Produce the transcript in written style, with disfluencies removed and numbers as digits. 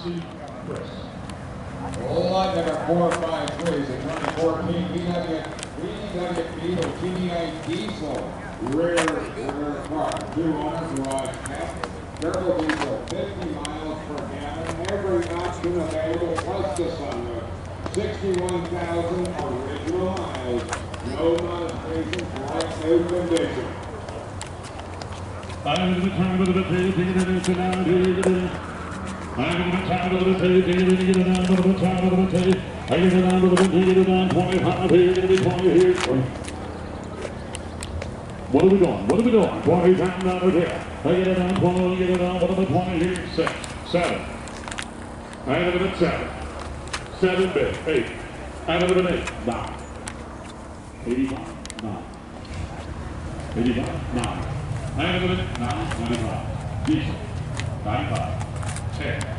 Casey, Chris. Lot number 453 is a 2014 VW TDI diesel rear car. 2 owners, garage cap. Turbo diesel, 50 miles per gallon. Every option available plus the sunroof. 61,000 original miles. No modifications, like new condition. I'm going to time of the pay, take it in now, I'm going to time of the pay, take it in, get it down, I'm going to time of the pay. I get it down to the pay, get it down, 25, here, going to be 20 here. What are we doing? 20 times out of here. I get it down, 20, get it down, what are the 20 here? 6, 7. I have it at 7. 7 big, 8. I have it at 8, 9. 85, 9. 85, 9. 9, 95, diesel, 95, 10.